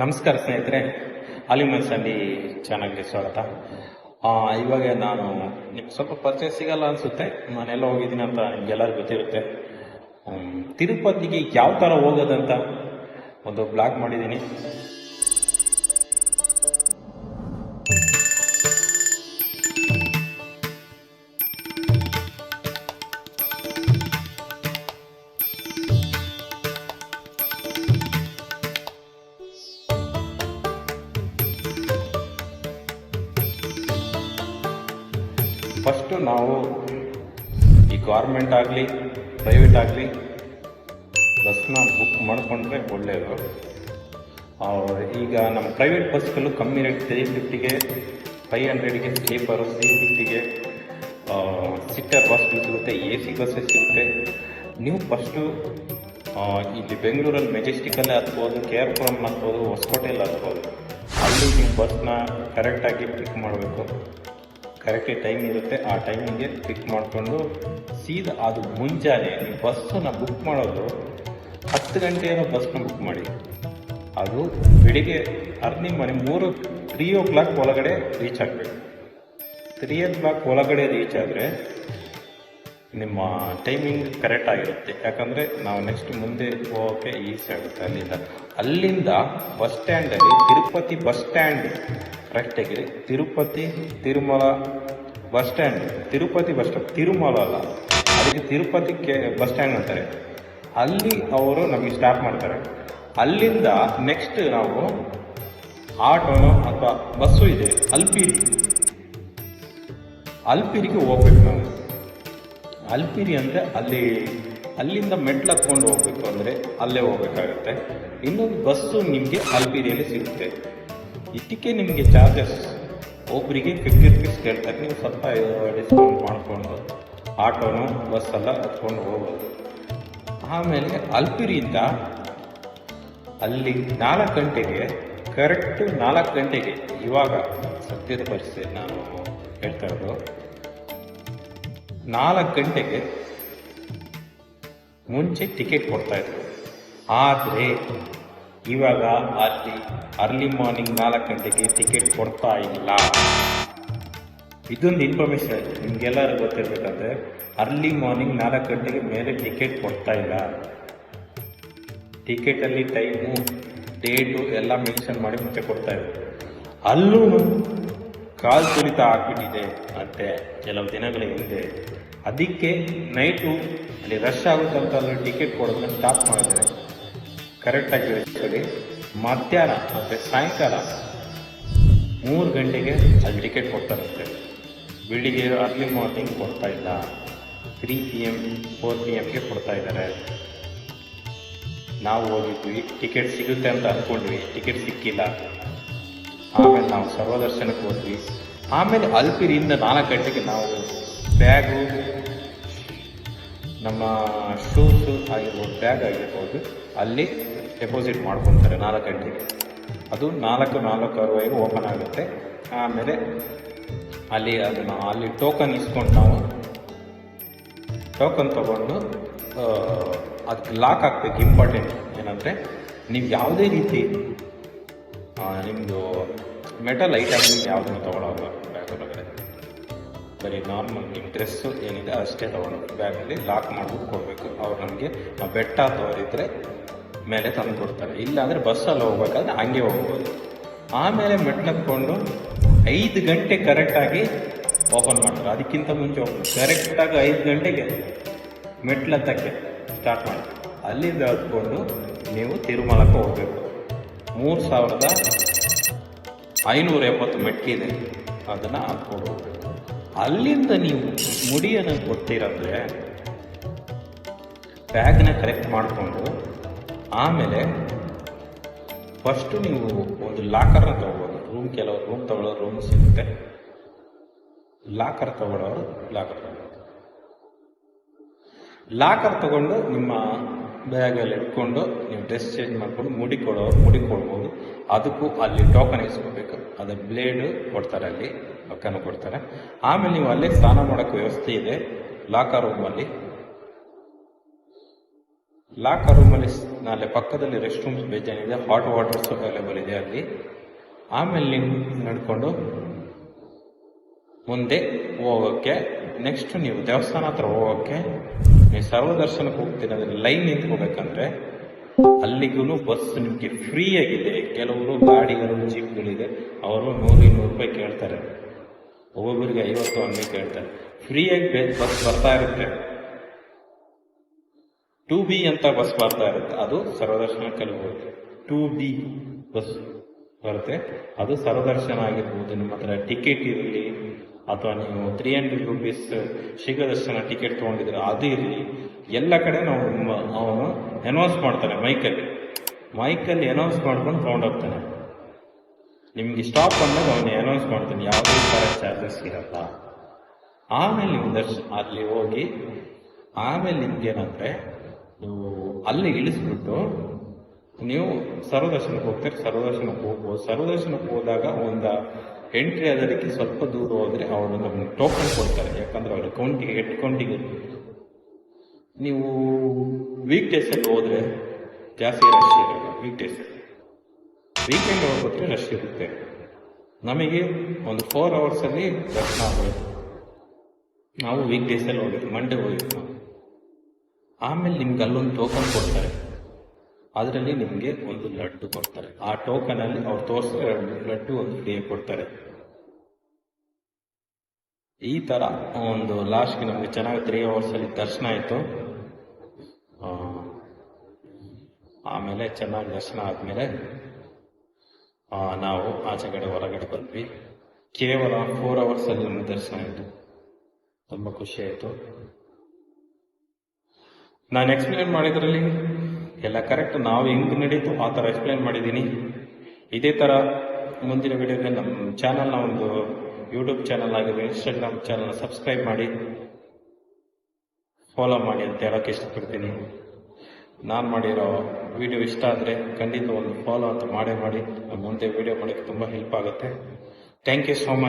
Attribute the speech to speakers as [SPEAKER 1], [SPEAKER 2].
[SPEAKER 1] ನಮಸ್ಕಾರ ಸ್ನೇಹಿತರೆ, ಆಲಿಮನ್ ಸಂಡಿ ಚಾನಲ್ಗೆ ಸ್ವಾಗತ. ಇವಾಗ ನಾನು ನಿಮ್ಗೆ ಸ್ವಲ್ಪ ಪರಿಚಯ ಸಿಗಲ್ಲ ಅನಿಸುತ್ತೆ. ನಾನೆಲ್ಲ ಹೋಗಿದ್ದೀನಿ ಅಂತ ನಿಮ್ಗೆಲ್ಲರಿಗೂ ಗೊತ್ತಿರುತ್ತೆ. ತಿರುಪತಿಗೆ ಯಾವ ಥರ ಹೋಗೋದಂತ ಒಂದು ಬ್ಲಾಗ್ ಮಾಡಿದ್ದೀನಿ. ಫಸ್ಟು ನಾವು ಈ ಗೌರ್ಮೆಂಟ್ ಆಗಲಿ ಪ್ರೈವೇಟ್ ಆಗಲಿ ಬಸ್ನ ಬುಕ್ ಮಾಡಿಕೊಂಡ್ರೆ ಒಳ್ಳೆಯದು. ಈಗ ನಮ್ಮ ಪ್ರೈವೇಟ್ ಬಸ್ಗಳು ಕಮ್ಮಿ ರೇಟ್ 350ಗೆ 500ಗೆ ಸ್ಲೀಪರು 350ಗೆ ಸಿಟ್ಟರ್ ಬಸ್ಗಳು ಸಿಗುತ್ತೆ, AC ಬಸ್ಸಸ್ ಸಿಗುತ್ತೆ. ನೀವು ಫಸ್ಟು ಇಲ್ಲಿ ಬೆಂಗಳೂರಲ್ಲಿ ಮೆಜೆಸ್ಟಿಕಲ್ಲೇ ಹತ್ಬೋದು, KR ಪುರಮ್ ಹತ್ಬೋದು, ಹೊಸಕೋಟೆಯಲ್ಲಿ ಹತ್ಬೋದು. ಅಲ್ಲಿ ನೀವು ಬಸ್ನ ಕರೆಕ್ಟಾಗಿ ಪಿಕ್ ಮಾಡಬೇಕು. ಕರೆಕ್ಟಾಗಿ ಟೈಮ್ ಇರುತ್ತೆ, ಆ ಟೈಮಿಗೆ ಪಿಕ್ ಮಾಡಿಕೊಂಡು ಸೀದಾ ಅದು ಮುಂಜಾನೆ ನೀವು ಬಸ್ಸನ್ನು ಬುಕ್ ಮಾಡೋದು 10 ಗಂಟೆಯ ಬಸ್ನ ಬುಕ್ ಮಾಡಿ. ಅದು ಬೆಳಿಗ್ಗೆ ಅರ್ನಿಂಗ್ ಮಾಡಿ 3 o'clock ಒಳಗಡೆ ರೀಚ್ ಆಗಬೇಕು. 3 o'clock ಒಳಗಡೆ ರೀಚ್ ಆದರೆ ನಿಮ್ಮ ಟೈಮಿಂಗ್ ಕರೆಕ್ಟ್ ಆಗಿರುತ್ತೆ. ಯಾಕಂದರೆ ನಾವು ನೆಕ್ಸ್ಟ್ ಮುಂದೆ ಹೋಗೋಕ್ಕೆ ಈಸಿ ಆಗುತ್ತೆ. ಅಲ್ಲಿಂದ ಬಸ್ ಸ್ಟ್ಯಾಂಡಲ್ಲಿ ತಿರುಪತಿ ಬಸ್ ಸ್ಟ್ಯಾಂಡ್ ಕರೆಕ್ಟಾಗಿ Tirupati Tirumala bus stand, Tirupati bus stop, Tirumala ಅಲ್ಲ, ಅದಕ್ಕೆ ತಿರುಪತಿ ಬಸ್ ಸ್ಟ್ಯಾಂಡ್ ಅಂತಾರೆ. ಅಲ್ಲಿ ಅವರು ನಮಗೆ ಸ್ಟಾಪ್ ಮಾಡ್ತಾರೆ. ಅಲ್ಲಿಂದ ನೆಕ್ಸ್ಟ್ ನಾವು ಆಟೋನೋ ಅಥವಾ ಬಸ್ಸು ಇದೆ, ಅಲ್ಪಿರಿಗೆ ಹೋಗ್ಬೇಕು. ನಾವು ಅಲ್ಪಿರಿ ಅಂದರೆ ಅಲ್ಲಿಂದ ಮೆಟ್ಲು ಹತ್ಕೊಂಡು ಹೋಗ್ಬೇಕು, ಅಂದರೆ ಅಲ್ಲೇ ಹೋಗ್ಬೇಕಾಗುತ್ತೆ. ಇನ್ನೊಂದು ಬಸ್ಸು ನಿಮಗೆ ಅಲ್ಪಿರಿಯಲ್ಲಿ ಸಿಗುತ್ತೆ. ಇದಕ್ಕೆ ನಿಮಗೆ ಚಾರ್ಜಸ್ ಒಬ್ಬರಿಗೆ 50 rupees ಕೇಳ್ತಾರೆ. ನೀವು ಸ್ವಲ್ಪ ಡಿಸ್ಕೌಂಟ್ ಮಾಡಿಕೊಂಡು ಆಟೋನು ಬಸ್ಸೆಲ್ಲ ಹತ್ಕೊಂಡು ಹೋಗ್ಬೋದು. ಆಮೇಲೆ ಅಲ್ಪಿರಿಯಿಂದ ಅಲ್ಲಿ 4 ಗಂಟೆಗೆ, ಕರೆಕ್ಟು 4 ಗಂಟೆಗೆ, ಇವಾಗ ಸದ್ಯದ ಪರಿಸ್ಥಿತಿ ನಾನು ಹೇಳ್ತಾ ಇರೋದು, 4 ಗಂಟೆಗೆ ಮುಂಚೆ ಟಿಕೆಟ್ ಕೊಡ್ತಾಯಿದ್ರು. ಆದರೆ ಇವಾಗ ಅಲ್ಲಿ ಅರ್ಲಿ ಮಾರ್ನಿಂಗ್ 4 ಗಂಟೆಗೆ ಟಿಕೆಟ್ ಕೊಡ್ತಾ ಇಲ್ಲ. ಇದೊಂದು ಇನ್ಫಾರ್ಮೇಷನ್ ನಿಮಗೆಲ್ಲರೂ ಗೊತ್ತಿರಬೇಕಂದ್ರೆ, ಅರ್ಲಿ ಮಾರ್ನಿಂಗ್ 4 ಗಂಟೆಗೆ ಮೇಲೆ ಟಿಕೆಟ್ ಕೊಡ್ತಾ ಇಲ್ಲ. ಟಿಕೆಟಲ್ಲಿ ಟೈಮು, ಡೇಟು ಎಲ್ಲ ಮೆನ್ಷನ್ ಮಾಡಿ ಮುಂಚೆ ಕೊಡ್ತಾಯಿದ್ರು. ಅಲ್ಲೂ ಕಾಲ್ ತುಳಿತ ಆಗ್ಬಿಟ್ಟಿದೆ ಅಂತೆ ಕೆಲವು ದಿನಗಳ ಹಿಂದೆ. ಅದಕ್ಕೆ ನೈಟು ಅಲ್ಲಿ ರಶ್ ಆಗುತ್ತಂತ ಅಲ್ಲಿ ಟಿಕೆಟ್ ಕೊಡೋದನ್ನ ಸ್ಟಾಪ್ ಮಾಡಿದ್ದಾರೆ. ಕರೆಕ್ಟಾಗಿ ಹೇಳಿ, ಮಧ್ಯಾಹ್ನ ಮತ್ತು ಸಾಯಂಕಾಲ 3 ಗಂಟೆಗೆ ಅಲ್ಲಿ ಟಿಕೆಟ್ ಕೊಡ್ತಾರಂತೆ. ಬೆಳಿಗ್ಗೆ ಅರ್ಲಿ ಮಾರ್ನಿಂಗ್ ಕೊಡ್ತಾ ಇಲ್ಲ. 3 PM 4 PMಗೆ ಕೊಡ್ತಾ ಇದ್ದಾರೆ. ನಾವು ಹೋಗಿದ್ವಿ, ಟಿಕೆಟ್ ಸಿಗುತ್ತೆ ಅಂತ ಅಂದ್ಕೊಂಡ್ವಿ, ಟಿಕೆಟ್ ಸಿಕ್ಕಿಲ್ಲ. ಆಮೇಲೆ ನಾವು ಸರ್ವದರ್ಶನಕ್ಕೆ ಹೋದ್ವಿ. ಆಮೇಲೆ ಅಲ್ಪಿರಿಯಿಂದ 4 ಗಂಟೆಗೆ ನಾವು ಬ್ಯಾಗು, ನಮ್ಮ ಶೂಸು ಆಗಿರ್ಬೋದು, ಬ್ಯಾಗ್ ಆಗಿರ್ಬೋದು, ಅಲ್ಲಿ ಡೆಪಾಸಿಟ್ ಮಾಡ್ಕೊತಾರೆ 4 ಗಂಟೆಗೆ. ಅದು 4:45 ಓಪನ್ ಆಗುತ್ತೆ. ಆಮೇಲೆ ಅಲ್ಲಿ ಟೋಕನ್ ಇಸ್ಕೊಂಡು ನಾವು ಟೋಕನ್ ತೊಗೊಂಡು ಅದಕ್ಕೆ ಲಾಕ್ ಹಾಕ್ಬೇಕು. ಇಂಪಾರ್ಟೆಂಟ್ ಏನಂದರೆ, ನೀವು ಯಾವುದೇ ರೀತಿ ನಿಮ್ಮದು ಮೆಟಲ್ ಐಟಮ್ಸ್ ಯಾವುದನ್ನು ತೊಗೊಳೋಲ್ಲ ಬ್ಯಾಗ್ ಒಳಗಡೆ. ಬರೀ ನಾರ್ಮಲ್ ನಿಮ್ಮ ಡ್ರೆಸ್ಸು ಏನಿದೆ ಅಷ್ಟೇ ತೊಗೊಂಡು ಬ್ಯಾಗಲ್ಲಿ ಲಾಕ್ ಮಾಡ್ಬಿಟ್ಟು ಕೊಡಬೇಕು. ಅವ್ರು ನಮಗೆ ಬೆಟ್ಟ ತೋರಿದ್ರೆ ಮೇಲೆ ತಂದು ಕೊಡ್ತಾರೆ. ಇಲ್ಲಾಂದರೆ ಬಸ್ಸಲ್ಲಿ ಹೋಗ್ಬೇಕಾದ್ರೆ ಹಂಗೆ ಹೋಗ್ಬೋದು. ಆಮೇಲೆ ಮೆಟ್ಲತ್ಕೊಂಡು 5 ಗಂಟೆ ಕರೆಕ್ಟಾಗಿ ಓಪನ್ ಮಾಡ್ತಾರೆ. ಅದಕ್ಕಿಂತ ಮುಂಚೆ ಕರೆಕ್ಟಾಗಿ 5 ಗಂಟೆಗೆ ಮೆಟ್ಲತ್ತಕ್ಕೆ ಸ್ಟಾರ್ಟ್ ಮಾಡ್ತಾರೆ. ಅಲ್ಲಿಂದ ಹತ್ಕೊಂಡು ನೀವು ತಿರುಮಲಕ್ಕೆ ಹೋಗಬೇಕು. 3570 ಮೆಟ್ಲಿದೆ, ಅದನ್ನು ಹಾಕ್ಕೊಂಡು ಹೋಗ್ಬೇಕು. ಅಲ್ಲಿಂದ ನೀವು ಮುಡಿಯನ್ನು ಕೊಡ್ತೀರಂದರೆ ಬ್ಯಾಗ್ನ ಕರೆಕ್ಟ್ ಮಾಡಿಕೊಂಡು, ಆಮೇಲೆ ಫಸ್ಟು ನೀವು ಒಂದು ಲಾಕರ್ನ ತೊಗೊಬೋದು. ಕೆಲವರು ರೂಮ್ ತೊಗೊಳ್ಳೋರು ರೂಮ್ ಸಿಗುತ್ತೆ, ಲಾಕರ್ ತೊಗೊಳ್ಳೋರು ಲಾಕರ್ ತೊಗೊಂಡು ನಿಮ್ಮ ಬ್ಯಾಗಲ್ಲಿ ಇಟ್ಕೊಂಡು ನೀವು ಡ್ರೆಸ್ ಚೇಂಜ್ ಮಾಡಿಕೊಂಡು ಮುಡಿ ಕೊಡ್ಬೋದು. ಅದಕ್ಕೂ ಅಲ್ಲಿ ಟೋಕನ್ ಇಸ್ಕೋಬೇಕು. ಅದು ಬ್ಲೇಡು ಕೊಡ್ತಾರೆ, ಅಲ್ಲಿ ಪಕ್ಕನೂ ಕೊಡ್ತಾರೆ. ಆಮೇಲೆ ನೀವು ಅಲ್ಲೇ ಸ್ನಾನ ಮಾಡೋಕ್ಕೆ ವ್ಯವಸ್ಥೆ ಇದೆ ಲಾಕರ್ ರೂಮಲ್ಲಿ. ಲಾಕರ್ ರೂಮಲ್ಲಿ ನಾಳೆ ಪಕ್ಕದಲ್ಲಿ ರೆಸ್ಟ್ ರೂಮ್ಸ್ ಬೇಜಾನಿದೆ, ಹಾಟ್ ವಾಟರ್ಸ್ ಅವೈಲೇಬಲ್ ಇದೆ ಅಲ್ಲಿ. ಆಮೇಲೆ ನೀವು ನಡ್ಕೊಂಡು ಮುಂದೆ ಹೋಗೋಕ್ಕೆ, ನೆಕ್ಸ್ಟ್ ನೀವು ದೇವಸ್ಥಾನ ಹತ್ರ ಹೋಗೋಕ್ಕೆ, ನೀವು ಸರ್ವದರ್ಶನಕ್ಕೆ ಹೋಗ್ತೀರ ಅಂದರೆ ಲೈನ್ ನಿಂತ್ಕೋಬೇಕಂದ್ರೆ ಅಲ್ಲಿಗೂ ಬಸ್ ನಿಮಗೆ ಫ್ರೀ ಆಗಿದೆ. ಕೆಲವರು ಗಾಡಿಗಳು ಜೀಪ್ಗಳಿದೆ, ಅವರು 100-200 ರೂಪಾಯಿ ಕೇಳ್ತಾರೆ, ಒಬ್ಬೊಬ್ಬರಿಗೆ 50 ಹಂಗೆ ಕೇಳ್ತಾರೆ. ಫ್ರೀಯಾಗಿ ಬಸ್ ಬರ್ತಾ ಇರುತ್ತೆ. 2B ಅಂತ ಬಸ್ ಬರ್ತಾ ಇರುತ್ತೆ, ಅದು ಸರ್ವದರ್ಶನಕ್ಕೆ ಹೋಗುತ್ತೆ. 2B ಬಸ್ ಬರುತ್ತೆ, ಅದು ಸರ್ವದರ್ಶನ ಆಗಿರ್ಬೋದು. ನಿಮ್ಮ ಹತ್ರ ಟಿಕೆಟ್ ಇರಲಿ ಅಥವಾ ನೀವು 300 ರೂಪೀಸ್ ಶೀಘ್ರದರ್ಶನ ಟಿಕೆಟ್ ತೊಗೊಂಡಿದ್ರೆ ಅದು ಇರಲಿ, ಎಲ್ಲ ಕಡೆ ಅವನು ಅನೌನ್ಸ್ ಮಾಡ್ತಾನೆ ಮೈಕಲ್ಲಿ ಅನೌನ್ಸ್ ಮಾಡ್ಕೊಂಡು ತೊಗೊಂಡೋಗ್ತಾನೆ. ನಿಮಗೆ ಸ್ಟಾಪ್ ಅಂದಾಗ ಅವನು ಅನೌನ್ಸ್ ಮಾಡ್ತಾನೆ, ಯಾವುದೇ ಥರ ಚಾರ್ಜಸ್ ಇರಲ್ಲ. ಆಮೇಲೆ ನೀವು ಅಲ್ಲಿ ಹೋಗಿ ಆಮೇಲೆ ನಿಮ್ಗೇನಂದರೆ ನೀವು ಅಲ್ಲಿ ಇಳಿಸ್ಬಿಟ್ಟು ನೀವು ಸರ್ವದರ್ಶನಕ್ಕೆ ಹೋಗ್ತಾರೆ. ಸರ್ವದರ್ಶನಕ್ಕೆ ಹೋಗ್ಬೋದು. ಸರ್ವದರ್ಶನಕ್ಕೆ ಹೋದಾಗ ಒಂದು ಎಂಟ್ರಿ ಆಗೋದಕ್ಕೆ ಸ್ವಲ್ಪ ದೂರ ಹೋದರೆ ಅವರು ನಮಗೆ ಟೋಕನ್ ಕೊಡ್ತಾರೆ, ಯಾಕಂದರೆ ಅವರು ಕೌಂಟಿಗೆ ನೀವು ವೀಕ್ ಡೇಸಲ್ಲಿ ಹೋದರೆ ಜಾಸ್ತಿ ರಶ್ ಇರಲ್ಲ. ವೀಕೆಂಡ್ ಹೋಗ್ಬಿಟ್ರೆ ರಶ್ ಇರುತ್ತೆ. ನಮಗೆ ಒಂದು 4 ಅವರ್ಸಲ್ಲಿ ದರ್ಶನ ಆಗೋದು. ನಾವು ವೀಕ್ ಡೇಸಲ್ಲಿ ಹೋಗಿದ್ವಿ, ಮಂಡೇ ಹೋಗಿದ್ವಿ ನಾವು. ಆಮೇಲೆ ನಿಮ್ಗೆ ಅಲ್ಲೊಂದು ಟೋಕನ್ ಕೊಡ್ತಾರೆ, ಅದರಲ್ಲಿ ನಿಮಗೆ ಒಂದು ಲಡ್ಡು ಕೊಡ್ತಾರೆ. ಆ ಟೋಕನಲ್ಲಿ ಅವ್ರು ತೋರಿಸಿದ್ರೆ ಲಡ್ಡು ಒಂದು ಫ್ರೀ ಕೊಡ್ತಾರೆ. ಈ ಥರ ಒಂದು ಲಾಸ್ಟ್ಗೆ ನಮಗೆ ಚೆನ್ನಾಗಿ 3 ಅವರ್ಸಲ್ಲಿ ದರ್ಶನ ಆಯಿತು. ಆಮೇಲೆ ಚೆನ್ನಾಗಿ ದರ್ಶನ ಆದಮೇಲೆ ನಾವು ಹೊರಗಡೆ ಬಂದ್ವಿ. ಕೇವಲ 4 ಅವರ್ಸಲ್ಲಿ ನಮಗೆ ದರ್ಶನ ಆಯಿತು. ತುಂಬ ಖುಷಿ ಆಯಿತು. ನಾನು ಎಕ್ಸ್ಪ್ಲೇನ್ ಮಾಡಿದ್ರಲ್ಲಿ ಎಲ್ಲ ಕರೆಕ್ಟ್, ನಾವು ಹೆಂಗೆ ನಡೀತು ಆ ಥರ ಎಕ್ಸ್ಪ್ಲೇನ್ ಮಾಡಿದ್ದೀನಿ. ಇದೇ ಥರ ಮುಂದಿನ ವಿಡಿಯೋಗೆ ನಮ್ಮ ಚಾನಲ್ನ ಒಂದು ಯೂಟ್ಯೂಬ್ ಚಾನಲ್ ಆಗಿದೆ, ಇನ್ಸ್ಟಾಗ್ರಾಮ್ ಚಾನಲ್ನ ಸಬ್ಸ್ಕ್ರೈಬ್ ಮಾಡಿ, ಫಾಲೋ ಮಾಡಿ ಅಂತ ಹೇಳೋಕ್ಕೆ ಇಷ್ಟಪಡ್ತೀನಿ. ನಾನು ಮಾಡಿರೋ ವಿಡಿಯೋ ಇಷ್ಟ ಆದರೆ ಖಂಡಿತ ಒಂದು ಫಾಲೋ ಅಂತ ಮಾಡಿ. ಮುಂದೆ ವಿಡಿಯೋ ಮಾಡೋಕ್ಕೆ ತುಂಬ ಹೆಲ್ಪ್ ಆಗುತ್ತೆ. Thank you so much.